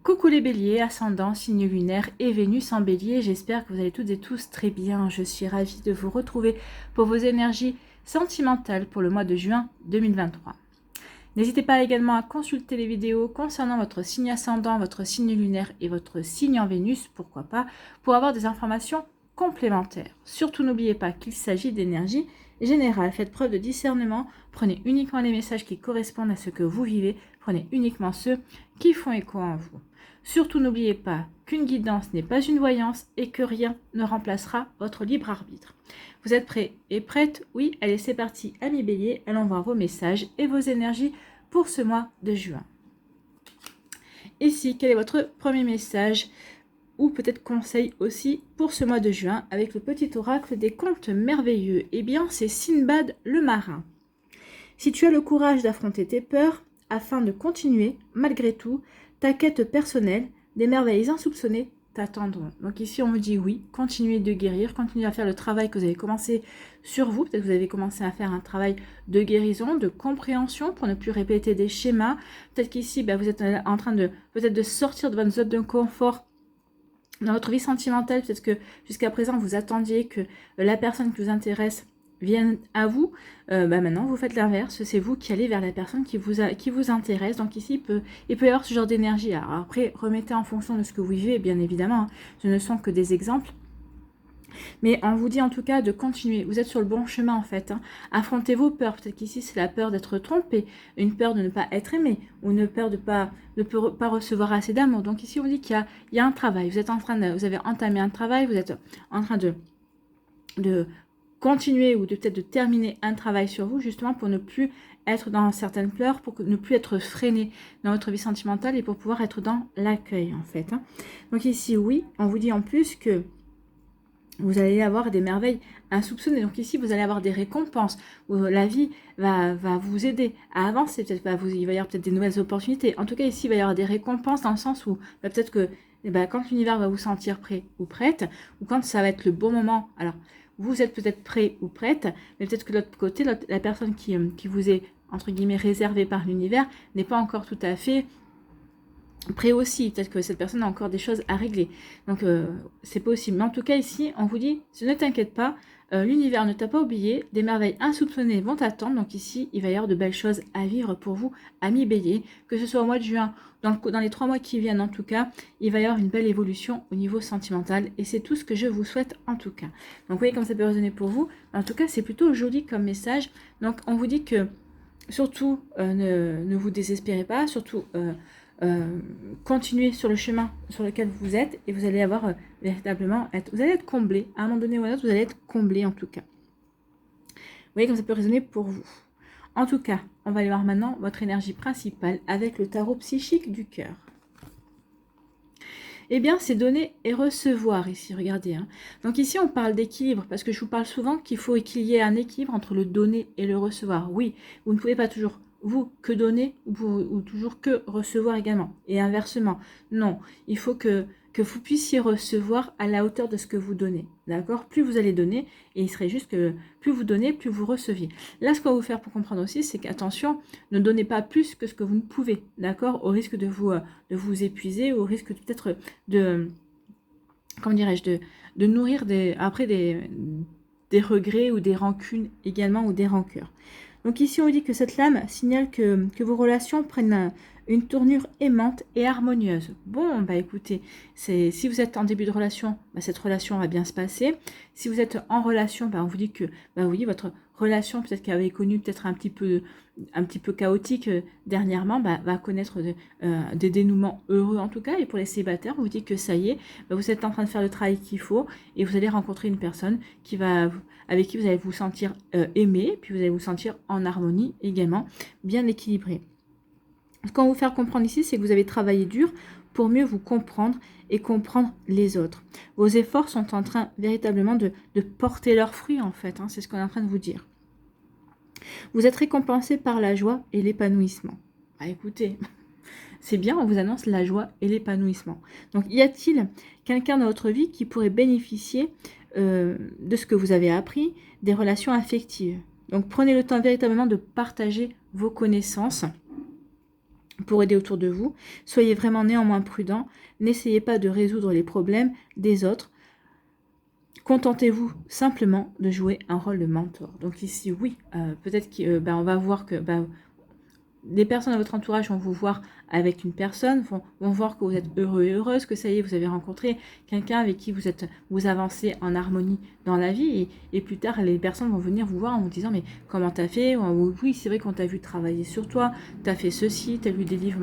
Coucou les béliers, ascendant, signe lunaire et Vénus en bélier, j'espère que vous allez toutes et tous très bien. Je suis ravie de vous retrouver pour vos énergies sentimentales pour le mois de juin 2023. N'hésitez pas également à consulter les vidéos concernant votre signe ascendant, votre signe lunaire et votre signe en Vénus, pourquoi pas, pour avoir des informations complémentaires. Surtout n'oubliez pas qu'il s'agit d'énergie générale. Faites preuve de discernement, prenez uniquement les messages qui correspondent à ce que vous vivez, prenez uniquement ceux qui font écho en vous. Surtout n'oubliez pas qu'une guidance n'est pas une voyance et que rien ne remplacera votre libre arbitre. Vous êtes prêts et prêtes? Oui, allez c'est parti, amis béliers, allons voir vos messages et vos énergies pour ce mois de juin. Ici, quel est votre premier message ou peut-être conseil aussi pour ce mois de juin avec le petit oracle des contes merveilleux? Eh bien, c'est Sinbad le marin. Si tu as le courage d'affronter tes peurs afin de continuer, malgré tout, ta quête personnelle, des merveilles insoupçonnées t'attendront. Donc ici, on me dit oui, continuez de guérir, continuez à faire le travail que vous avez commencé sur vous. Peut-être que vous avez commencé à faire un travail de guérison, de compréhension pour ne plus répéter des schémas. Peut-être qu'ici, vous êtes en train de peut-être de sortir de votre zone de confort dans votre vie sentimentale. Peut-être que jusqu'à présent, vous attendiez que la personne qui vous intéresse viennent à vous, maintenant vous faites l'inverse, c'est vous qui allez vers la personne qui vous intéresse. Donc ici il peut y avoir ce genre d'énergie. Alors après, remettez en fonction de ce que vous vivez, bien évidemment, hein. Ce ne sont que des exemples, mais on vous dit en tout cas de continuer, vous êtes sur le bon chemin en fait, hein. Affrontez vos peurs. Peut-être qu'ici c'est la peur d'être trompé, une peur de ne pas être aimé, ou une peur de pas recevoir assez d'amour. Donc ici on vous dit qu'il y a un travail, vous avez entamé un travail, vous êtes en train de continuer ou peut-être de terminer un travail sur vous, justement pour ne plus être dans certaines pleurs, pour ne plus être freiné dans votre vie sentimentale et pour pouvoir être dans l'accueil en fait, hein. Donc ici oui, on vous dit en plus que vous allez avoir des merveilles insoupçonnées. Donc ici, vous allez avoir des récompenses. La vie va vous aider à avancer. Peut-être il va y avoir peut-être des nouvelles opportunités. En tout cas, ici, il va y avoir des récompenses dans le sens où peut-être que quand l'univers va vous sentir prêt ou prête, ou quand ça va être le bon moment, alors vous êtes peut-être prêt ou prête, mais peut-être que de l'autre côté, la personne qui vous est, entre guillemets, réservée par l'univers n'est pas encore tout à fait prêt aussi. Peut-être que cette personne a encore des choses à régler. Donc, c'est possible. Mais en tout cas, ici, on vous dit, ne t'inquiète pas, l'univers ne t'a pas oublié, des merveilles insoupçonnées vont t'attendre. Donc ici, il va y avoir de belles choses à vivre pour vous, amis béliers, que ce soit au mois de juin, dans les 3 mois qui viennent en tout cas, il va y avoir une belle évolution au niveau sentimental et c'est tout ce que je vous souhaite en tout cas. Donc vous voyez comme ça peut résonner pour vous. En tout cas, c'est plutôt joli comme message. Donc on vous dit que surtout ne vous désespérez pas, surtout continuez sur le chemin sur lequel vous êtes et vous allez avoir véritablement vous allez être comblé. À un moment donné ou à un autre, vous allez être comblé en tout cas. Vous voyez comme ça peut résonner pour vous. En tout cas, on va aller voir maintenant votre énergie principale avec le tarot psychique du cœur. Eh bien, c'est donner et recevoir ici, regardez, hein. Donc ici, on parle d'équilibre, parce que je vous parle souvent qu'il faut qu'il y ait un équilibre entre le donner et le recevoir. Oui, vous ne pouvez pas toujours, vous, que donner, ou toujours que recevoir également. Et inversement, non, il faut que vous puissiez recevoir à la hauteur de ce que vous donnez. D'accord? Plus vous allez donner, et il serait juste que plus vous donnez, plus vous receviez. Là, ce qu'on va vous faire pour comprendre aussi, c'est qu'attention, ne donnez pas plus que ce que vous ne pouvez. D'accord? Au risque de vous épuiser, au risque peut-être de comment dirais-je, de nourrir des regrets ou des rancunes également, ou des rancœurs. Donc ici, on dit que cette lame signale que vos relations prennent une tournure aimante et harmonieuse. Bon, écoutez, si vous êtes en début de relation, cette relation va bien se passer. Si vous êtes en relation, on vous dit que, oui, votre relation, peut-être qu'elle avait connu peut-être un petit peu chaotique dernièrement, va connaître des dénouements heureux en tout cas. Et pour les célibataires, on vous dit que ça y est, vous êtes en train de faire le travail qu'il faut et vous allez rencontrer une personne avec qui vous allez vous sentir aimé, puis vous allez vous sentir en harmonie également, bien équilibré. Ce qu'on va vous faire comprendre ici, c'est que vous avez travaillé dur pour mieux vous comprendre et comprendre les autres. Vos efforts sont en train véritablement de porter leurs fruits en fait, hein, c'est ce qu'on est en train de vous dire. Vous êtes récompensé par la joie et l'épanouissement. Écoutez, c'est bien, on vous annonce la joie et l'épanouissement. Donc, y a-t-il quelqu'un dans votre vie qui pourrait bénéficier de ce que vous avez appris, des relations affectives? Donc, prenez le temps véritablement de partager vos connaissances pour aider autour de vous. Soyez vraiment néanmoins prudent. N'essayez pas de résoudre les problèmes des autres. Contentez-vous simplement de jouer un rôle de mentor. Donc ici, oui, peut-être qu'on va voir que les personnes à votre entourage vont vous voir avec une personne, vont voir que vous êtes heureux et heureuse, que ça y est, vous avez rencontré quelqu'un avec qui vous avancez en harmonie dans la vie. Et plus tard, les personnes vont venir vous voir en vous disant, mais comment t'as fait? Oui, c'est vrai qu'on t'a vu travailler sur toi, t'as fait ceci, t'as lu des livres,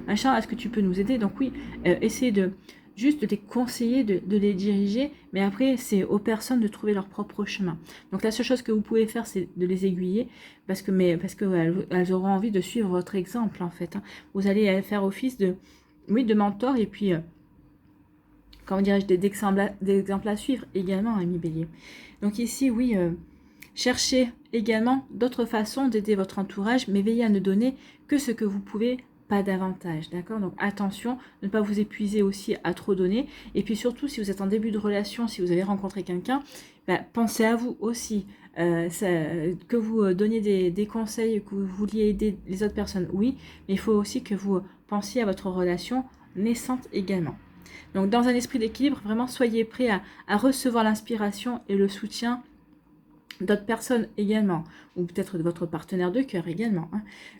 machin, est-ce que tu peux nous aider? Donc oui, essayez juste de les conseiller, de les diriger, mais après, c'est aux personnes de trouver leur propre chemin. Donc la seule chose que vous pouvez faire, c'est de les aiguiller, parce que elles auront envie de suivre votre exemple, en fait. Vous allez faire office de mentor, et puis, comment dirais-je, d'exemple à suivre également, ami Bélier. Donc ici, oui, cherchez également d'autres façons d'aider votre entourage, mais veillez à ne donner que ce que vous pouvez, pas davantage, d'accord? Donc attention, ne pas vous épuiser aussi à trop donner. Et puis surtout, si vous êtes en début de relation, si vous avez rencontré quelqu'un, pensez à vous aussi. Que vous donniez des conseils, que vous vouliez aider les autres personnes, oui, mais il faut aussi que vous pensiez à votre relation naissante également. Donc dans un esprit d'équilibre, vraiment soyez prêts à recevoir l'inspiration et le soutien d'autres personnes également, ou peut-être de votre partenaire de cœur également.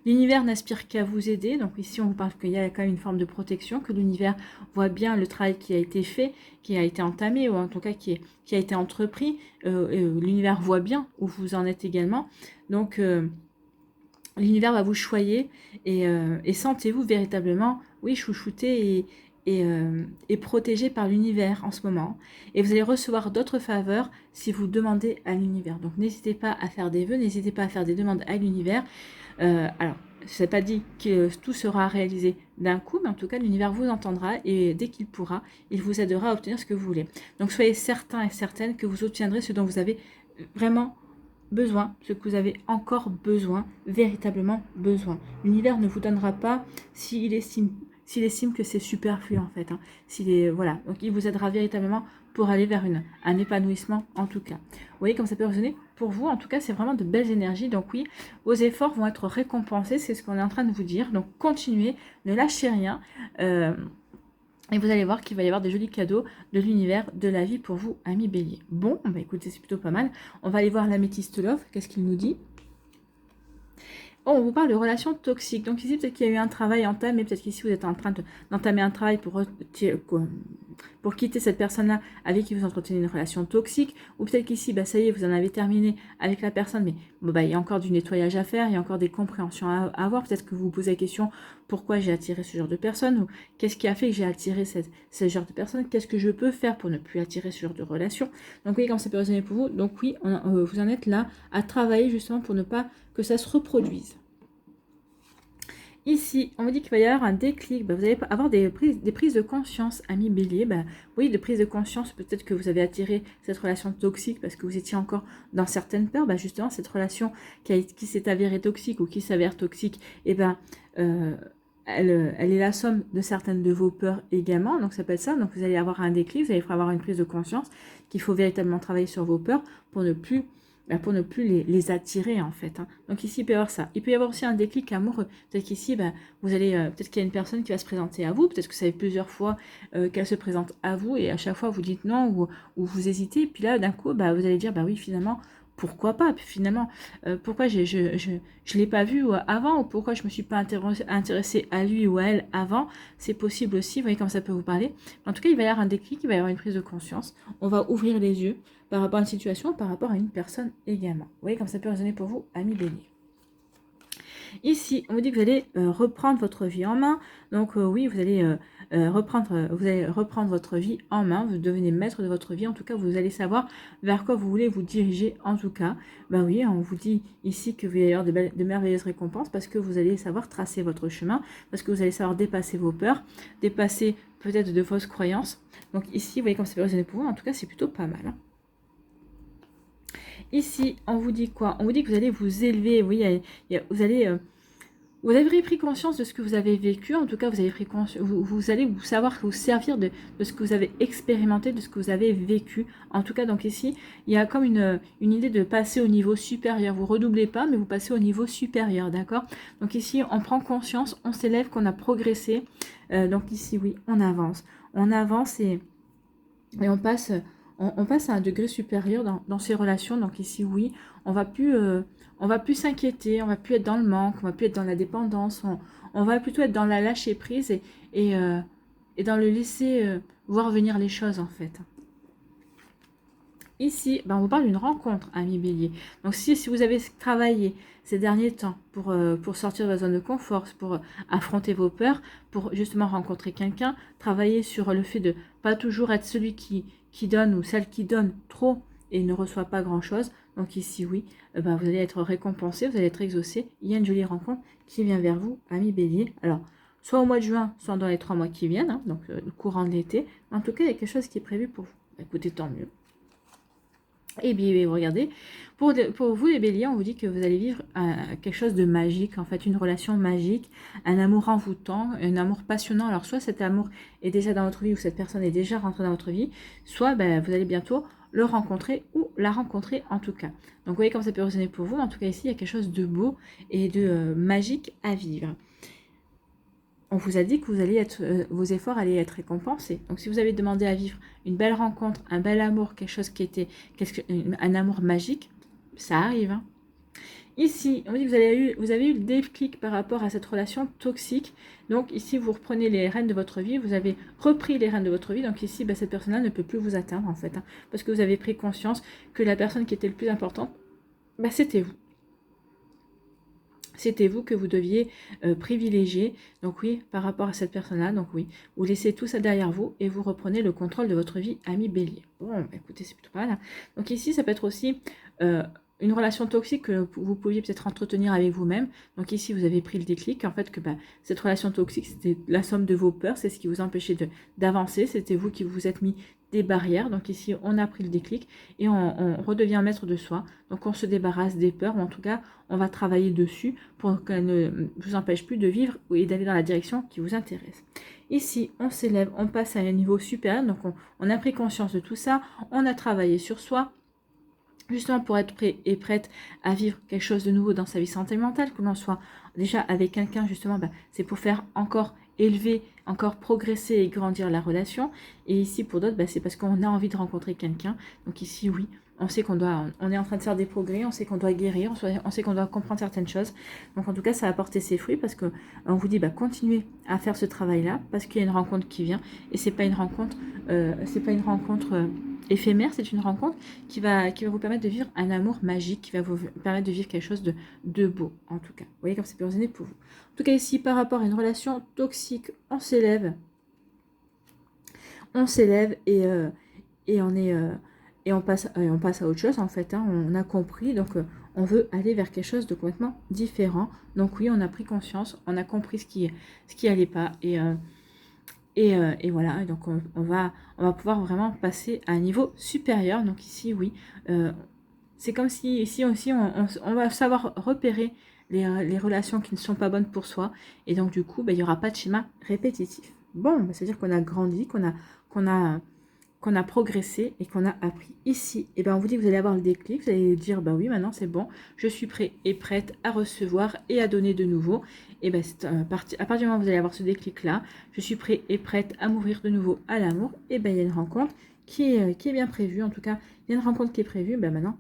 L'univers n'aspire qu'à vous aider, donc ici on vous parle qu'il y a quand même une forme de protection, que l'univers voit bien le travail qui a été fait, qui a été entamé, ou en tout cas qui a été entrepris. L'univers voit bien où vous en êtes également, donc l'univers va vous choyer, et sentez-vous véritablement, oui, chouchouté et protégé par l'univers en ce moment. Et vous allez recevoir d'autres faveurs si vous demandez à l'univers. Donc n'hésitez pas à faire des vœux, n'hésitez pas à faire des demandes à l'univers. Alors, ce n'est pas dit que tout sera réalisé d'un coup, mais en tout cas, l'univers vous entendra, et dès qu'il pourra, il vous aidera à obtenir ce que vous voulez. Donc soyez certains et certaines que vous obtiendrez ce dont vous avez vraiment besoin, ce que vous avez encore besoin, véritablement besoin. L'univers ne vous donnera pas s'il estime que c'est superflu, en fait. Voilà. Donc il vous aidera véritablement pour aller vers un épanouissement, en tout cas. Vous voyez comme ça peut résonner pour vous. En tout cas, c'est vraiment de belles énergies. Donc oui, vos efforts vont être récompensés. C'est ce qu'on est en train de vous dire. Donc continuez, ne lâchez rien. Et vous allez voir qu'il va y avoir des jolis cadeaux de l'univers, de la vie pour vous, amis Bélier. Bon, écoutez, c'est plutôt pas mal. On va aller voir l'améthyste love. Qu'est-ce qu'il nous dit? Oh, on vous parle de relations toxiques. Donc ici, peut-être qu'il y a eu un travail entamé. Peut-être qu'ici, vous êtes en train d'entamer un travail pour quitter cette personne-là avec qui vous entretenez une relation toxique. Ou peut-être qu'ici, ça y est, vous en avez terminé avec la personne. Mais il y a encore du nettoyage à faire. Il y a encore des compréhensions à avoir. Peut-être que vous vous posez la question, pourquoi j'ai attiré ce genre de personne? Ou qu'est-ce qui a fait que j'ai attiré ce genre de personne? Qu'est-ce que je peux faire pour ne plus attirer ce genre de relation? Donc oui, comme ça peut résonner pour vous. Donc oui, vous en êtes là à travailler justement pour ne pas que ça se reproduise. Ici, on vous dit qu'il va y avoir un déclic. Vous allez avoir des prises de conscience, amis Bélier. Oui, de prise de conscience. Peut-être que vous avez attiré cette relation toxique parce que vous étiez encore dans certaines peurs. Justement, cette relation qui s'est avérée toxique ou qui s'avère toxique, elle est la somme de certaines de vos peurs également. Donc, ça peut être ça. Donc, vous allez avoir un déclic. Vous allez avoir une prise de conscience qu'il faut véritablement travailler sur vos peurs pour ne plus les attirer, en fait. Donc ici, il peut y avoir ça. Il peut y avoir aussi un déclic amoureux. Peut-être qu'ici, vous allez, peut-être qu'il y a une personne qui va se présenter à vous. Peut-être que ça fait plusieurs fois qu'elle se présente à vous, et à chaque fois, vous dites non, ou vous hésitez. Et puis là, d'un coup, vous allez dire, oui, finalement, pourquoi pas? Puis finalement, pourquoi je l'ai pas vu avant, ou pourquoi je me suis pas intéressée à lui ou à elle avant? C'est possible aussi. Vous voyez comme ça peut vous parler. En tout cas, il va y avoir un déclic, il va y avoir une prise de conscience. On va ouvrir les yeux par rapport à une situation, par rapport à une personne également. Vous voyez comme ça peut résonner pour vous, amis Bélier. Ici, on vous dit que vous allez reprendre votre vie en main. Donc oui, vous allez reprendre votre vie en main. Vous devenez maître de votre vie. En tout cas, vous allez savoir vers quoi vous voulez vous diriger. En tout cas, oui, on vous dit ici que vous allez avoir de merveilleuses récompenses parce que vous allez savoir tracer votre chemin, parce que vous allez savoir dépasser vos peurs, dépasser peut-être de fausses croyances. Donc ici, vous voyez comme ça peut résonner pour vous. En tout cas, c'est plutôt pas mal. Ici, on vous dit quoi? On vous dit que vous allez vous élever, oui, vous allez vous avez pris conscience de ce que vous avez vécu, en tout cas vous avez pris conscience, vous allez vous savoir vous servir de ce que vous avez expérimenté, de ce que vous avez vécu. En tout cas, donc ici, il y a comme une idée de passer au niveau supérieur. Vous redoublez pas, mais vous passez au niveau supérieur, d'accord? Donc ici, on prend conscience, on s'élève, qu'on a progressé. Donc ici, oui, on avance. On avance et on passe, on passe à un degré supérieur dans ces relations. Donc ici, oui, on va plus s'inquiéter, on va plus être dans le manque, on va plus être dans la dépendance, on va plutôt être dans la lâcher prise et dans le laisser voir venir les choses en fait. Ici, ben on vous parle d'une rencontre, ami Bélier. Donc si vous avez travaillé ces derniers temps pour sortir de votre zone de confort, pour affronter vos peurs, pour justement rencontrer quelqu'un, travailler sur le fait de pas toujours être celui qui donne ou celle qui donne trop et ne reçoit pas grand-chose. Donc ici, oui, ben vous allez être récompensé, vous allez être exaucé. Il y a une jolie rencontre qui vient vers vous, ami Bélier. Alors, soit au mois de juin, soit dans les 3 mois qui viennent, hein, donc le courant de l'été. En tout cas, il y a quelque chose qui est prévu pour vous. Écoutez, tant mieux. Et bien, regardez, pour vous les béliers, on vous dit que vous allez vivre quelque chose de magique, en fait, une relation magique, un amour envoûtant, un amour passionnant. Alors, soit cet amour est déjà dans votre vie ou cette personne est déjà rentrée dans votre vie, soit ben, vous allez bientôt le rencontrer ou la rencontrer en tout cas. Donc, vous voyez comme ça peut résonner pour vous. En tout cas, ici, il y a quelque chose de beau et de magique à vivre. On vous a dit que vous allez être, vos efforts allaient être récompensés. Donc, si vous avez demandé à vivre une belle rencontre, un bel amour, quelque chose qui était un amour magique, ça arrive. Hein. Ici, on dit que vous avez eu le déclic par rapport à cette relation toxique. Donc, ici, vous reprenez les rênes de votre vie. Vous avez repris les rênes de votre vie. Donc, ici, ben, cette personne-là ne peut plus vous atteindre, en fait. Hein, parce que vous avez pris conscience que la personne qui était le plus importante, ben, c'était vous. C'était vous que vous deviez privilégier. Donc oui, par rapport à cette personne-là, donc oui, vous laissez tout ça derrière vous et vous reprenez le contrôle de votre vie, ami Bélier. Bon, écoutez, c'est plutôt pas mal. Hein. Donc ici, ça peut être aussi une relation toxique que vous pouviez peut-être entretenir avec vous-même. Donc ici, vous avez pris le déclic, en fait, que bah, cette relation toxique, c'était la somme de vos peurs, c'est ce qui vous empêchait d'avancer, c'était vous qui vous êtes mis des barrières. Donc ici, on a pris le déclic et on redevient maître de soi. Donc on se débarrasse des peurs, ou en tout cas, on va travailler dessus pour qu'elle ne vous empêche plus de vivre et d'aller dans la direction qui vous intéresse. Ici, on s'élève, on passe à un niveau supérieur, donc on a pris conscience de tout ça, on a travaillé sur soi, justement pour être prêt et prête à vivre quelque chose de nouveau dans sa vie sentimentale, que l'on soit déjà avec quelqu'un, justement, bah, c'est pour faire encore élever, encore progresser et grandir la relation. Et ici, pour d'autres, bah, c'est parce qu'on a envie de rencontrer quelqu'un. Donc ici, oui, on sait on est en train de faire des progrès, on sait qu'on doit guérir, on sait qu'on doit comprendre certaines choses. Donc en tout cas, ça a apporté ses fruits parce que on vous dit, bah, continuez à faire ce travail-là parce qu'il y a une rencontre qui vient et c'est pas une rencontre, éphémère, c'est une rencontre qui va vous permettre de vivre un amour magique, qui va vous permettre de vivre quelque chose de beau, en tout cas. Vous voyez comme ça peut résonner pour vous. En tout cas, ici, par rapport à une relation toxique, on s'élève et on passe à autre chose, en fait. Hein. On a compris, donc on veut aller vers quelque chose de complètement différent. Donc oui, on a pris conscience, on a compris ce qui allait pas et voilà, donc on va pouvoir vraiment passer à un niveau supérieur. Donc ici, oui, c'est comme si ici aussi, on va savoir repérer les relations qui ne sont pas bonnes pour soi. Et donc du coup, il n'y aura pas de schéma répétitif. Bon, ça veut dire qu'on a grandi, qu'on a progressé et qu'on a appris. Ici, et ben on vous dit que vous allez avoir le déclic, vous allez dire, bah oui, maintenant c'est bon, je suis prêt et prête à recevoir et à donner de nouveau. Et ben à partir du moment où vous allez avoir ce déclic-là, je suis prêt et prête à m'ouvrir de nouveau à l'amour, et ben il y a une rencontre qui est bien prévue, en tout cas, il y a une rencontre qui est prévue, ben maintenant,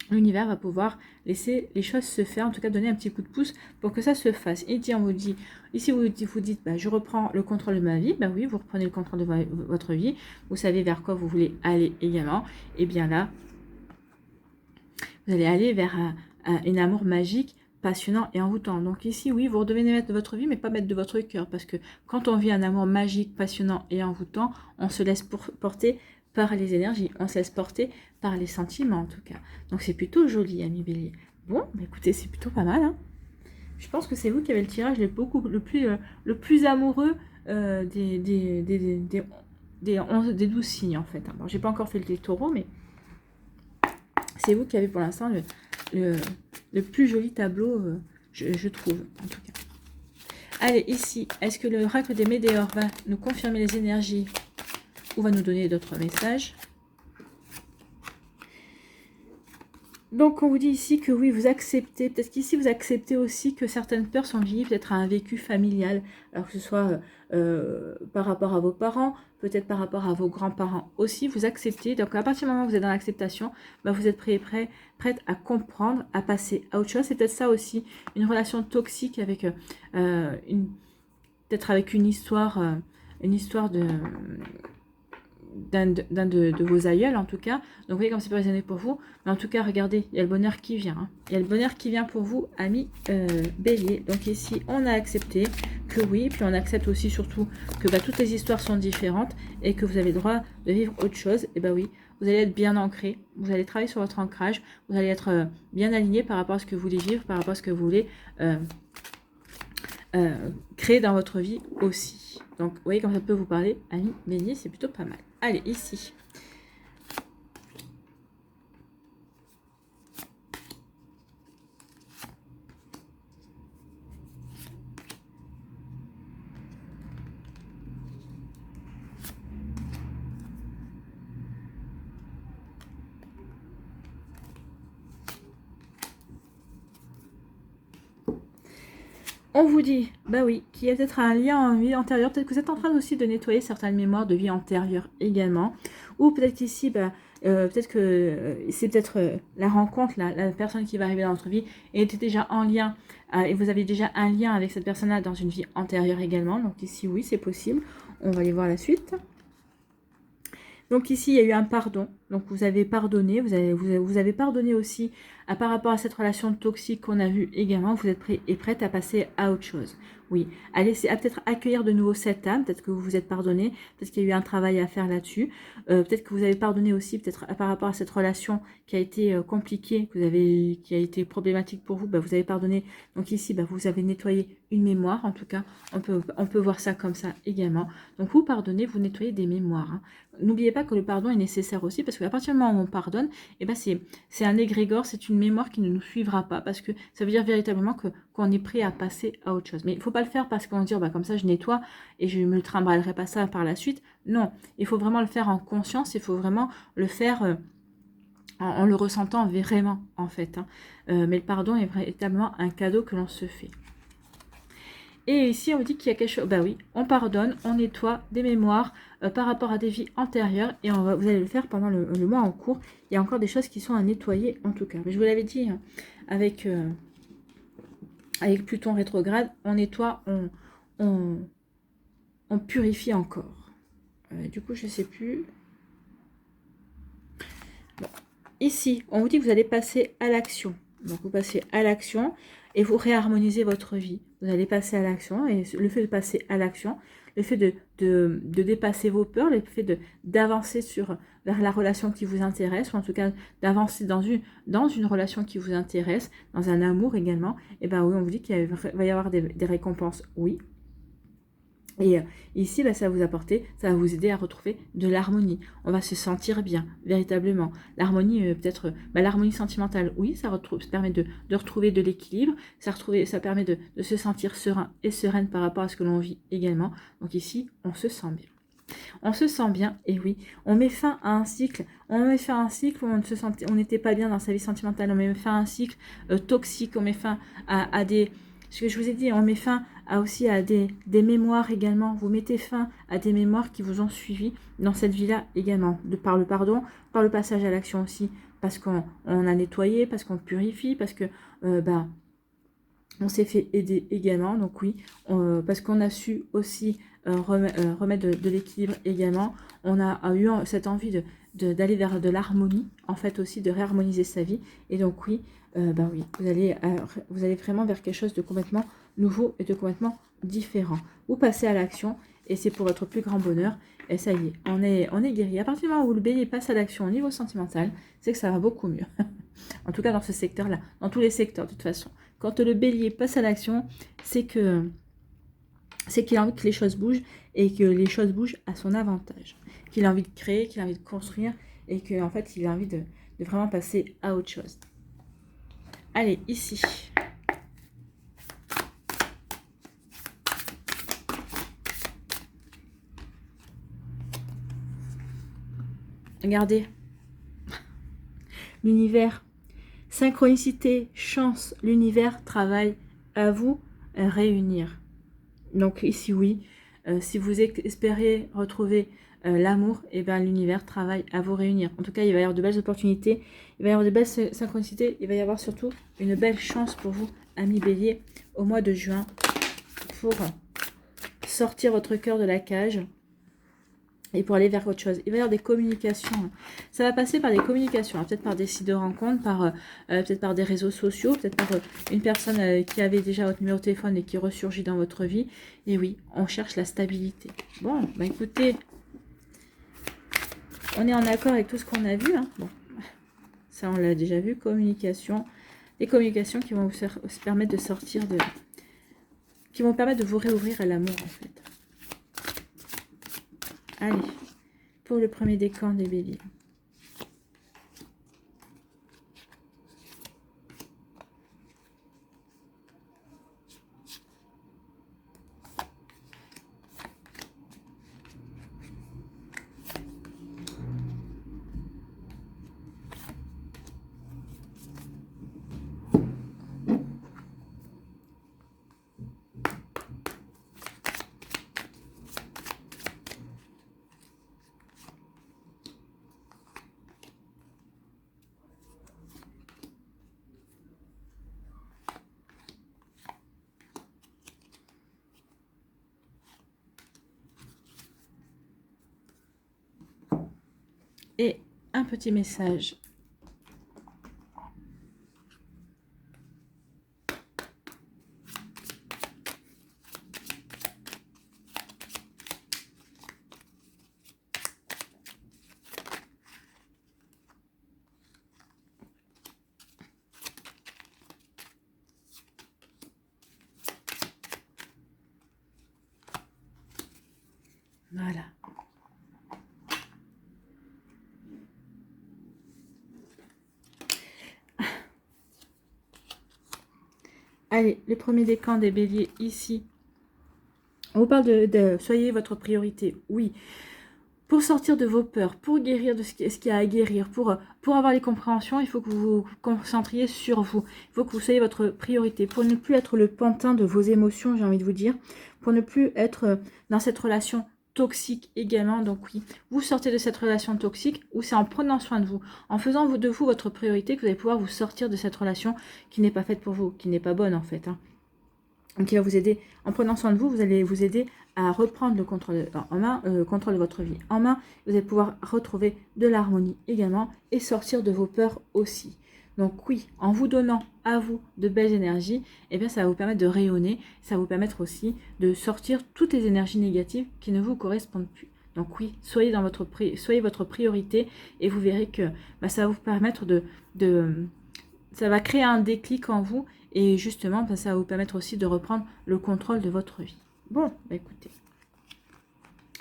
l'univers va pouvoir laisser les choses se faire, en tout cas donner un petit coup de pouce pour que ça se fasse. Et on vous dit, ici vous dites, bah, je reprends le contrôle de ma vie, bah oui, vous reprenez le contrôle de votre vie, vous savez vers quoi vous voulez aller également, et bien là, vous allez aller vers un amour magique, passionnant et envoûtant. Donc ici, oui, vous redevenez maître de votre vie, mais pas maître de votre cœur, parce que quand on vit un amour magique, passionnant et envoûtant, on se laisse porter par les énergies, on se laisse porter par les sentiments en tout cas. Donc c'est plutôt joli, ami Bélier. Bon, bah écoutez, c'est plutôt pas mal. Hein. Je pense que c'est vous qui avez le tirage le plus amoureux des 12 signes en fait. Bon, j'ai pas encore fait le taureau, mais c'est vous qui avez pour l'instant le plus joli tableau, je trouve, en tout cas. Allez, ici, est-ce que l'oracle des météores va nous confirmer les énergies ou va nous donner d'autres messages? Donc, on vous dit ici que oui, vous acceptez, peut-être qu'ici, vous acceptez aussi que certaines peurs sont liées peut-être à un vécu familial, alors que ce soit par rapport à vos parents, peut-être par rapport à vos grands-parents aussi, vous acceptez. Donc, à partir du moment où vous êtes dans l'acceptation, bah, vous êtes prête à comprendre, à passer à autre chose. C'est peut-être ça aussi, une relation toxique avec peut-être avec une histoire de de vos aïeuls en tout cas. Donc vous voyez comme c'est pas raisonné pour vous. Mais en tout cas, regardez, il y a le bonheur qui vient. Hein. Il y a le bonheur qui vient pour vous, amis bélier. Donc ici, on a accepté que oui. Puis on accepte aussi surtout que bah, toutes les histoires sont différentes et que vous avez le droit de vivre autre chose. Et bah oui, vous allez être bien ancré. Vous allez travailler sur votre ancrage. Vous allez être bien aligné par rapport à ce que vous voulez vivre, par rapport à ce que vous voulez créer dans votre vie aussi. Donc, vous voyez comme ça peut vous parler, amis bélier, c'est plutôt pas mal. Allez, ici. On vous dit, bah oui, qu'il y a peut-être un lien en vie antérieure. Peut-être que vous êtes en train aussi de nettoyer certaines mémoires de vie antérieure également. Ou peut-être qu'ici, bah, peut-être que c'est peut-être la rencontre, la personne qui va arriver dans votre vie était déjà en lien. Et vous avez déjà un lien avec cette personne-là dans une vie antérieure également. Donc ici, oui, c'est possible. On va aller voir la suite. Donc ici, il y a eu un pardon. Donc vous avez pardonné, vous avez pardonné aussi par rapport à cette relation toxique qu'on a vue également. Vous êtes prêt et prête à passer à autre chose. Oui, à peut-être accueillir de nouveau cette âme. Peut-être que vous vous êtes pardonné. Peut-être qu'il y a eu un travail à faire là-dessus. Peut-être que vous avez pardonné aussi peut-être par rapport à cette relation qui a été compliquée, qui a été problématique pour vous. Bah, vous avez pardonné. Donc ici, bah, vous avez nettoyé une mémoire. En tout cas, on peut voir ça comme ça également. Donc vous pardonnez, vous nettoyez des mémoires. Hein. N'oubliez pas que le pardon est nécessaire aussi parce qu'à partir du moment où on pardonne, eh ben c'est un égrégore, c'est une mémoire qui ne nous suivra pas parce que ça veut dire véritablement qu'on est prêt à passer à autre chose. Mais il ne faut pas le faire parce qu'on se dit bah, comme ça je nettoie et je ne me trimballerai pas ça par la suite. Non, il faut vraiment le faire en conscience, il faut vraiment le faire en le ressentant vraiment en fait. Hein. Mais le pardon est véritablement un cadeau que l'on se fait. Et ici, on vous dit qu'il y a quelque chose... Ben oui, on pardonne, on nettoie des mémoires par rapport à des vies antérieures. Et vous allez le faire pendant le mois en cours. Il y a encore des choses qui sont à nettoyer, en tout cas. Mais je vous l'avais dit, hein, avec Pluton rétrograde, on nettoie, on purifie encore. Du coup, je ne sais plus... Bon. Ici, on vous dit que vous allez passer à l'action. Donc, vous passez à l'action et vous réharmonisez votre vie. Vous allez passer à l'action et le fait de passer à l'action, le fait de dépasser vos peurs, le fait d'avancer vers la relation qui vous intéresse, ou en tout cas d'avancer dans une relation qui vous intéresse, dans un amour également, et bien oui, on vous dit qu'il va y avoir des récompenses, oui. Et ici, bah, ça va vous apporter, ça va vous aider à retrouver de l'harmonie. On va se sentir bien, véritablement. L'harmonie, peut-être, l'harmonie sentimentale, oui, ça permet de retrouver de l'équilibre. Ça permet de se sentir serein et sereine par rapport à ce que l'on vit également. Donc ici, on se sent bien. On se sent bien, et oui, on met fin à un cycle. On met fin à un cycle où on n'était pas bien dans sa vie sentimentale. On met fin à un cycle toxique. On met fin à des... Ce que je vous ai dit, on met fin aussi à des mémoires également. Vous mettez fin à des mémoires qui vous ont suivi dans cette vie-là également. Par le pardon, par le passage à l'action aussi. Parce qu'on a nettoyé, parce qu'on purifie, parce que on s'est fait aider également. Donc oui, parce qu'on a su aussi remettre de l'équilibre également. On a eu cette envie d'aller vers de l'harmonie, en fait aussi de réharmoniser sa vie. Et donc oui, oui, vous allez vraiment vers quelque chose de complètement nouveau et de complètement différent. Vous passez à l'action et c'est pour votre plus grand bonheur. Et ça y est, on est guéri. À partir du moment où le bélier passe à l'action au niveau sentimental, c'est que ça va beaucoup mieux. En tout cas dans ce secteur-là, dans tous les secteurs de toute façon. Quand le bélier passe à l'action, c'est qu'il a envie que les choses bougent et que les choses bougent à son avantage. Qu'il a envie de créer, qu'il a envie de construire et qu'en fait, il a envie de vraiment passer à autre chose. Allez, ici. Regardez, l'univers, synchronicité, chance, l'univers travaille à vous réunir. Donc ici, oui, si vous espérez retrouver l'amour, et bien l'univers travaille à vous réunir. En tout cas, il va y avoir de belles opportunités, il va y avoir de belles synchronicités, il va y avoir surtout une belle chance pour vous, amis Bélier, au mois de juin, pour sortir votre cœur de la cage et pour aller vers autre chose. Il va y avoir des communications. Ça va passer par des communications, peut-être par des sites de rencontres, peut-être par des réseaux sociaux, peut-être par une personne qui avait déjà votre numéro de téléphone et qui ressurgit dans votre vie. Et oui, on cherche la stabilité. Bon, bah écoutez, on est en accord avec tout ce qu'on a vu. Hein. Bon, ça on l'a déjà vu, communication. Des communications qui vont vous permettre de sortir de... qui vont permettre de vous réouvrir à l'amour en fait. Allez, pour le premier décan des béliers. Et un petit message. Voilà. Allez, le premier décan des béliers ici. On vous parle de soyez votre priorité. Oui. Pour sortir de vos peurs, pour guérir de ce qu'il y a à guérir, pour avoir les compréhensions, il faut que vous vous concentriez sur vous. Il faut que vous soyez votre priorité. Pour ne plus être le pantin de vos émotions, j'ai envie de vous dire. Pour ne plus être dans cette relation toxique également. Donc oui, vous sortez de cette relation toxique ou c'est en prenant soin de vous, en faisant de vous votre priorité que vous allez pouvoir vous sortir de cette relation qui n'est pas faite pour vous, qui n'est pas bonne en fait. Hein. Donc il va vous aider, en prenant soin de vous, vous allez vous aider à reprendre le contrôle en main, contrôle de votre vie en main. Vous allez pouvoir retrouver de l'harmonie également et sortir de vos peurs aussi. Donc oui, en vous donnant à vous de belles énergies, eh bien ça va vous permettre de rayonner, ça va vous permettre aussi de sortir toutes les énergies négatives qui ne vous correspondent plus. Donc oui, soyez votre priorité et vous verrez que ça va vous permettre ça va créer un déclic en vous et justement, ça va vous permettre aussi de reprendre le contrôle de votre vie. Bon, écoutez.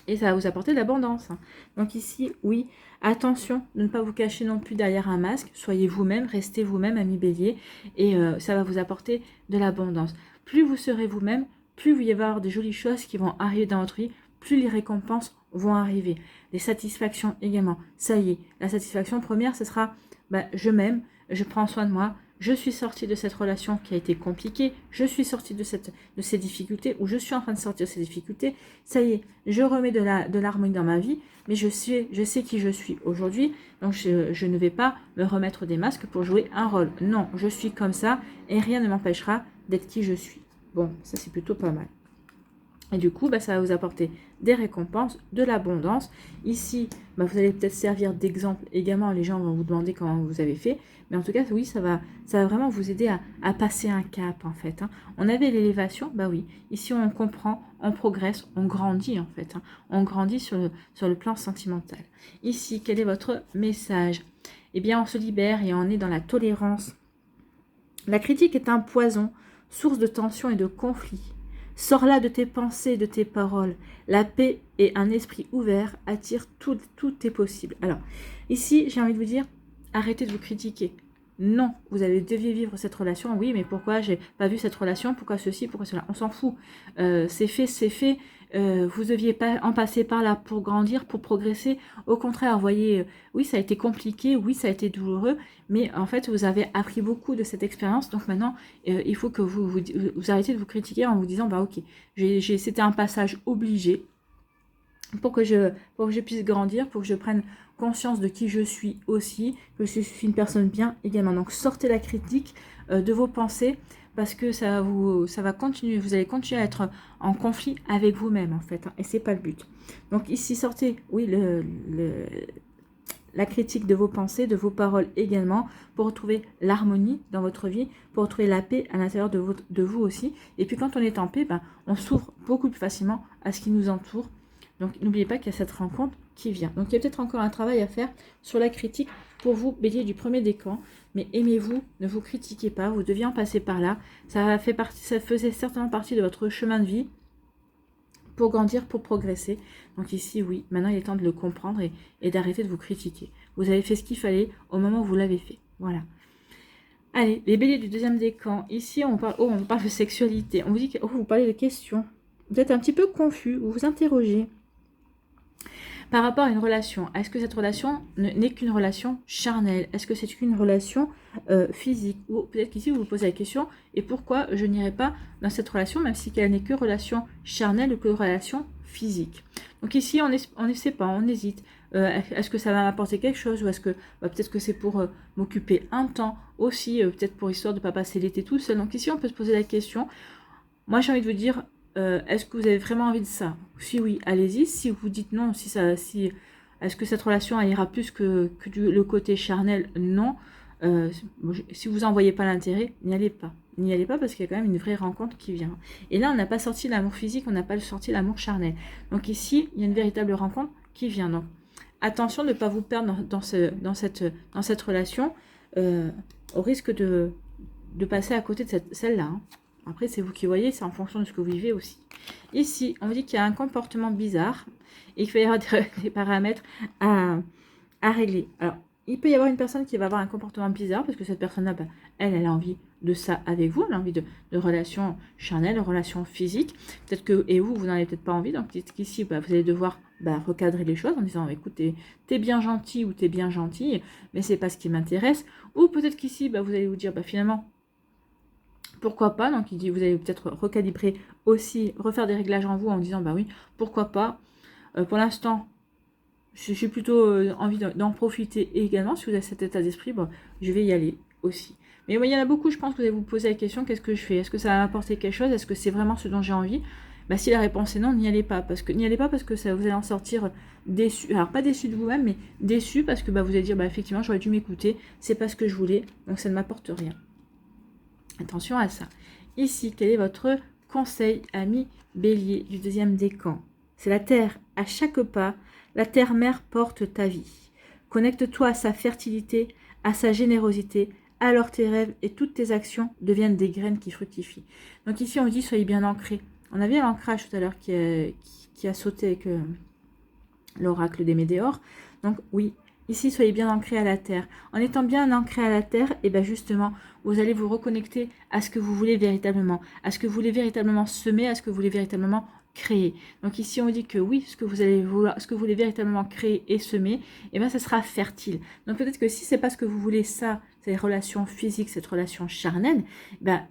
Et ça va vous apporter de l'abondance. Hein. Donc ici, oui, attention de ne pas vous cacher non plus derrière un masque. Soyez vous-même, restez vous-même, ami bélier. Et ça va vous apporter de l'abondance. Plus vous serez vous-même, plus il va y avoir des jolies choses qui vont arriver dans votre vie, plus les récompenses vont arriver. Les satisfactions également. Ça y est, la satisfaction première, ce sera je m'aime, je prends soin de moi, je suis sortie de cette relation qui a été compliquée, je suis sortie de ces difficultés, ou je suis en train de sortir de ces difficultés, ça y est, je remets de l'harmonie dans ma vie, mais je sais qui je suis aujourd'hui, donc je ne vais pas me remettre des masques pour jouer un rôle. Non, je suis comme ça, et rien ne m'empêchera d'être qui je suis. Bon, ça c'est plutôt pas mal. Et du coup, ça va vous apporter des récompenses, de l'abondance. Ici, vous allez peut-être servir d'exemple également. Les gens vont vous demander comment vous avez fait. Mais en tout cas, oui, ça va vraiment vous aider à passer un cap, en fait. Hein. On avait l'élévation, oui. Ici, on comprend, on progresse, on grandit, en fait. Hein. On grandit sur le plan sentimental. Ici, quel est votre message? Eh bien, on se libère et on est dans la tolérance. La critique est un poison, source de tension et de conflit. Sors là de tes pensées et de tes paroles. La paix et un esprit ouvert attirent tout est possible. Alors, ici, j'ai envie de vous dire, arrêtez de vous critiquer. Non, vous avez deviez vivre cette relation. Oui, mais pourquoi j'ai pas vu cette relation? Pourquoi ceci? Pourquoi cela? On s'en fout. C'est fait, c'est fait. vous deviez pas en passer par là pour grandir, pour progresser. Au contraire, vous voyez, oui, ça a été compliqué, oui, ça a été douloureux, mais en fait, vous avez appris beaucoup de cette expérience. Donc maintenant, il faut que vous arrêtez de vous critiquer en vous disant, bah ok, c'était un passage obligé pour que je puisse grandir, pour que je prenne conscience de qui je suis aussi, que je suis une personne bien également. Donc sortez la critique de vos pensées, parce que ça va continuer, vous allez continuer à être en conflit avec vous-même en fait, hein, et c'est pas le but. Donc ici sortez, oui, la critique de vos pensées, de vos paroles également, pour retrouver l'harmonie dans votre vie, pour retrouver la paix à l'intérieur de vous aussi. Et puis quand on est en paix, ben, on s'ouvre beaucoup plus facilement à ce qui nous entoure. Donc n'oubliez pas qu'il y a cette rencontre qui vient. Donc il y a peut-être encore un travail à faire sur la critique pour vous, bélier du premier décan. Mais aimez-vous, ne vous critiquez pas, vous deviez en passer par là. Ça faisait certainement partie de votre chemin de vie pour grandir, pour progresser. Donc ici, oui, maintenant il est temps de le comprendre et d'arrêter de vous critiquer. Vous avez fait ce qu'il fallait au moment où vous l'avez fait. Voilà. Allez, les béliers du deuxième décan. Ici, on parle de sexualité. On vous dit que vous parlez de questions. Vous êtes un petit peu confus, vous vous interrogez. Par rapport à une relation, est-ce que cette relation n'est qu'une relation charnelle? Est-ce que c'est qu'une relation physique? Ou peut-être qu'ici vous vous posez la question, et pourquoi je n'irai pas dans cette relation, même si elle n'est que relation charnelle ou que relation physique? Donc ici, on ne sait pas, on hésite. Est-ce que ça va m'apporter quelque chose, ou est-ce que peut-être que c'est pour m'occuper un temps aussi, peut-être pour histoire de ne pas passer l'été tout seul. Donc ici, on peut se poser la question. Moi, j'ai envie de vous dire, est-ce que vous avez vraiment envie de ça? Si oui, allez-y. Si vous dites non, est-ce que cette relation ira plus que le côté charnel? Non. Si vous n'en voyez pas l'intérêt, n'y allez pas. N'y allez pas, parce qu'il y a quand même une vraie rencontre qui vient. Et là, on n'a pas sorti l'amour physique, on n'a pas sorti l'amour charnel. Donc ici, il y a une véritable rencontre qui vient. Donc attention de ne pas vous perdre dans cette relation, au risque de passer à côté de celle-là. Hein. Après, c'est vous qui voyez, c'est en fonction de ce que vous vivez aussi. Ici, on dit qu'il y a un comportement bizarre et qu'il va y avoir des paramètres à régler. Alors, il peut y avoir une personne qui va avoir un comportement bizarre parce que cette personne-là, ben, elle a envie de ça avec vous, elle a envie de relations charnelles, de relations physiques. Peut-être que, et vous n'en avez peut-être pas envie, donc peut-être qu'ici, ben, vous allez devoir recadrer les choses en disant, écoute, t'es bien gentil ou t'es bien gentille, mais c'est pas ce qui m'intéresse. Ou peut-être qu'ici, vous allez vous dire, finalement, pourquoi pas? Donc il dit, vous allez peut-être recalibrer aussi, refaire des réglages en vous en disant, oui, pourquoi pas? Pour l'instant, je suis plutôt envie d'en profiter également. Si vous avez cet état d'esprit, je vais y aller aussi. Mais il y en a beaucoup, je pense que vous allez vous poser la question, qu'est-ce que je fais? Est-ce que ça va m'apporter quelque chose? Est-ce que c'est vraiment ce dont j'ai envie? Si la réponse est non, n'y allez pas. N'y allez pas parce que ça, vous allez en sortir déçu. Alors pas déçu de vous-même, mais déçu parce que vous allez dire, effectivement, j'aurais dû m'écouter. C'est pas ce que je voulais, donc ça ne m'apporte rien. Attention à ça. Ici, quel est votre conseil, ami bélier du deuxième décan? C'est la terre. À chaque pas, la terre-mère porte ta vie. Connecte-toi à sa fertilité, à sa générosité. Alors tes rêves et toutes tes actions deviennent des graines qui fructifient. Donc ici, on dit, soyez bien ancrés. On a vu l'ancrage tout à l'heure qui a sauté avec l'oracle des météores. Donc oui, ici, soyez bien ancrés à la terre. En étant bien ancrés à la terre, et justement, vous allez vous reconnecter à ce que vous voulez véritablement, à ce que vous voulez véritablement semer, à ce que vous voulez véritablement créer. Donc ici, on dit que oui, ce que vous voulez véritablement créer et semer, ça sera fertile. Donc peut-être que si c'est pas ce que vous voulez, ça, cette relation physique, cette relation charnelle,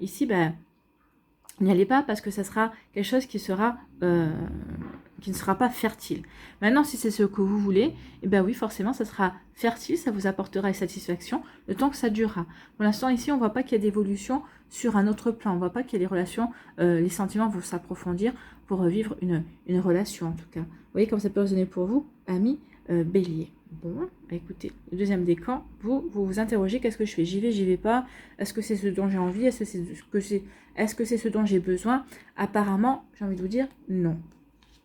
ici, n'y allez pas parce que ça sera quelque chose qui ne sera pas fertile. Maintenant, si c'est ce que vous voulez, oui, forcément, ça sera fertile, ça vous apportera une satisfaction le temps que ça durera. Pour l'instant, ici, on ne voit pas qu'il y a d'évolution sur un autre plan. On ne voit pas qu'il y a les relations, les sentiments vont s'approfondir pour vivre une relation, en tout cas. Vous voyez comme ça peut résonner pour vous, amis bélier. Bon, écoutez, le deuxième décan, vous vous interrogez, qu'est-ce que je fais? J'y vais pas? Est-ce que c'est ce dont j'ai envie? Est-ce que c'est ce dont j'ai besoin? Apparemment, j'ai envie de vous dire non.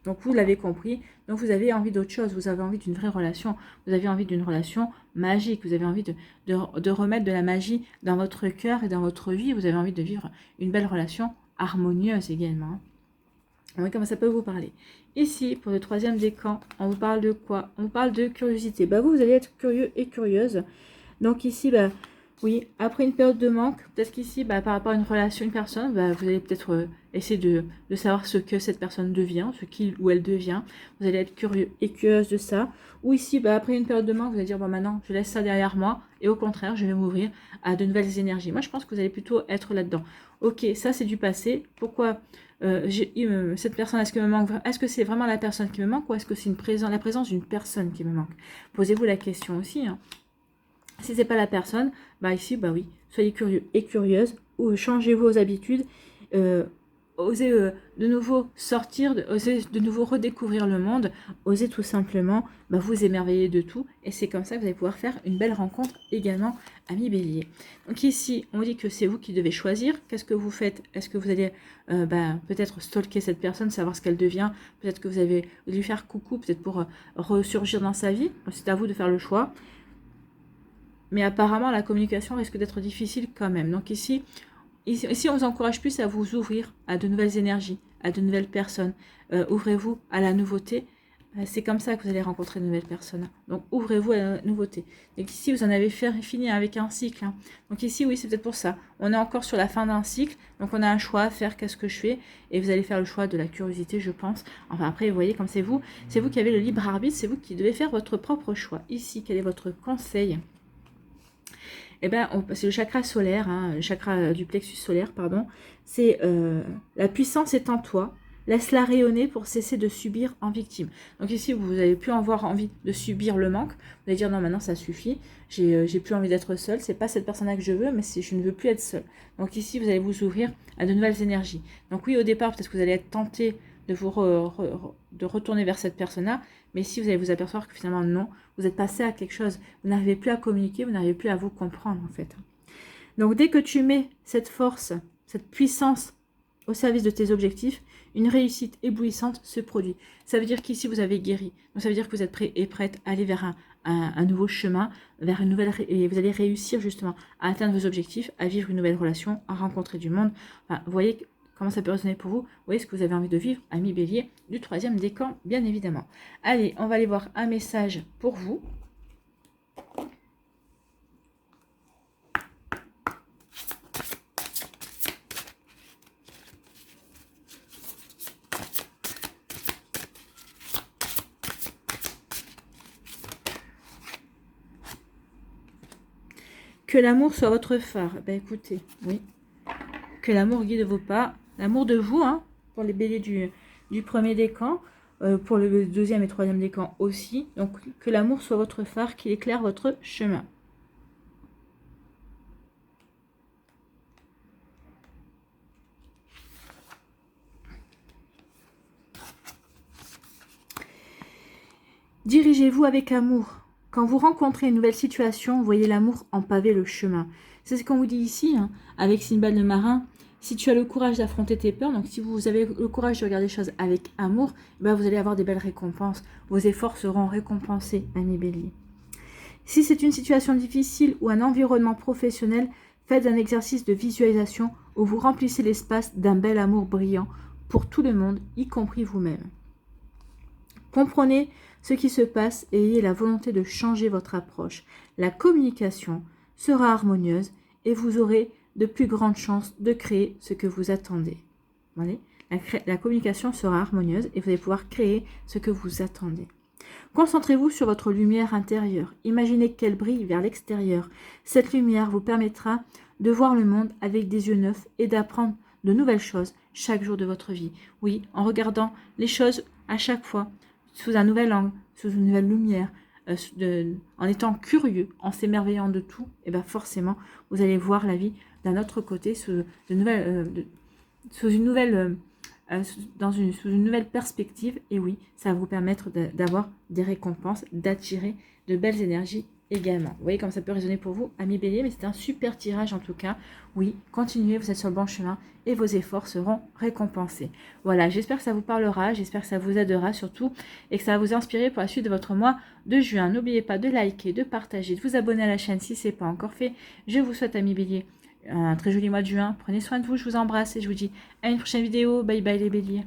Donc vous l'avez compris, donc vous avez envie d'autre chose, vous avez envie d'une vraie relation, vous avez envie d'une relation magique, vous avez envie de remettre de la magie dans votre cœur et dans votre vie, vous avez envie de vivre une belle relation harmonieuse également. Oui, comment ça peut vous parler? Ici, pour le troisième décan, on vous parle de quoi? On vous parle de curiosité. Vous allez être curieux et curieuse. Donc ici, Oui, après une période de manque, peut-être qu'ici, par rapport à une relation, une personne, vous allez peut-être essayer de savoir ce que cette personne devient, ce qu'il ou elle devient. Vous allez être curieux et curieuse de ça. Ou ici, après une période de manque, vous allez dire, bon, maintenant, je laisse ça derrière moi. Et au contraire, je vais m'ouvrir à de nouvelles énergies. Moi, je pense que vous allez plutôt être là-dedans. Ok, ça, c'est du passé. Pourquoi cette personne, est-ce que me manque? Est-ce que c'est vraiment la personne qui me manque ou est-ce que c'est la présence d'une personne qui me manque? Posez-vous la question aussi, hein. Si c'est pas la personne, ici, oui, soyez curieux et curieuse, ou changez vos habitudes, osez de nouveau sortir, osez de nouveau redécouvrir le monde, osez tout simplement vous émerveiller de tout, et c'est comme ça que vous allez pouvoir faire une belle rencontre également, amis bélier. Donc ici, on dit que c'est vous qui devez choisir. Qu'est-ce que vous faites? Est-ce que vous allez peut-être stalker cette personne, savoir ce qu'elle devient? Peut-être que vous allez lui faire coucou, peut-être pour ressurgir dans sa vie. C'est à vous de faire le choix. Mais apparemment, la communication risque d'être difficile quand même. Donc ici, on vous encourage plus à vous ouvrir à de nouvelles énergies, à de nouvelles personnes. Ouvrez-vous à la nouveauté. C'est comme ça que vous allez rencontrer de nouvelles personnes. Donc ouvrez-vous à la nouveauté. Donc ici, vous en avez fini avec un cycle. Hein. Donc ici, oui, c'est peut-être pour ça. On est encore sur la fin d'un cycle. Donc on a un choix à faire. Qu'est-ce que je fais? Et vous allez faire le choix de la curiosité, je pense. Enfin après, vous voyez, comme c'est vous qui avez le libre arbitre. C'est vous qui devez faire votre propre choix. Ici, quel est votre conseil? C'est le chakra solaire, hein, le chakra du plexus solaire, pardon. C'est la puissance est en toi. Laisse-la rayonner pour cesser de subir en victime. Donc ici, vous n'avez plus avoir envie de subir le manque. Vous allez dire non, maintenant ça suffit. J'ai plus envie d'être seule. C'est pas cette personne-là que je veux, mais je ne veux plus être seule. Donc ici, vous allez vous ouvrir à de nouvelles énergies. Donc oui, au départ, peut-être que vous allez être tenté de vous de retourner vers cette personne-là. Mais ici, vous allez vous apercevoir que finalement, non, vous êtes passé à quelque chose. Vous n'arrivez plus à communiquer, vous n'arrivez plus à vous comprendre, en fait. Donc, dès que tu mets cette force, cette puissance au service de tes objectifs, une réussite éblouissante se produit. Ça veut dire qu'ici, vous avez guéri. Donc, ça veut dire que vous êtes prêt et prête à aller vers un nouveau chemin, vers une nouvelle... Et vous allez réussir, justement, à atteindre vos objectifs, à vivre une nouvelle relation, à rencontrer du monde. Enfin, vous voyez comment ça peut résonner pour vous? Vous voyez ce que vous avez envie de vivre, ami bélier, du 3e décan, bien évidemment. Allez, on va aller voir un message pour vous. Que l'amour soit votre phare. Écoutez, oui. Que l'amour guide vos pas. L'amour de vous, hein, pour les béliers du 1er décan, pour le 2e et 3e décan aussi. Donc, que l'amour soit votre phare, qu'il éclaire votre chemin. Dirigez-vous avec amour. Quand vous rencontrez une nouvelle situation, voyez l'amour en paver le chemin. C'est ce qu'on vous dit ici, hein, avec Sinbad le marin. Si tu as le courage d'affronter tes peurs, donc si vous avez le courage de regarder les choses avec amour, vous allez avoir des belles récompenses. Vos efforts seront récompensés, ami bélier. Si c'est une situation difficile ou un environnement professionnel, faites un exercice de visualisation où vous remplissez l'espace d'un bel amour brillant pour tout le monde, y compris vous-même. Comprenez ce qui se passe et ayez la volonté de changer votre approche. La communication sera harmonieuse et vous aurez de plus grandes chances de créer ce que vous attendez. La communication sera harmonieuse et vous allez pouvoir créer ce que vous attendez. Concentrez-vous sur votre lumière intérieure. Imaginez qu'elle brille vers l'extérieur. Cette lumière vous permettra de voir le monde avec des yeux neufs et d'apprendre de nouvelles choses chaque jour de votre vie. Oui, en regardant les choses à chaque fois sous un nouvel angle, sous une nouvelle lumière, en étant curieux, en s'émerveillant de tout, et forcément, vous allez voir la vie d'un autre côté, sous une nouvelle perspective. Et oui, ça va vous permettre d'avoir des récompenses, d'attirer de belles énergies également. Vous voyez comme ça peut résonner pour vous, amis bélier, mais c'est un super tirage en tout cas. Oui, continuez, vous êtes sur le bon chemin et vos efforts seront récompensés. Voilà, j'espère que ça vous parlera, j'espère que ça vous aidera surtout et que ça va vous inspirer pour la suite de votre mois de juin. N'oubliez pas de liker, de partager, de vous abonner à la chaîne si ce n'est pas encore fait. Je vous souhaite, amis bélier, un très joli mois de juin. Prenez soin de vous, je vous embrasse et je vous dis à une prochaine vidéo. Bye bye les béliers.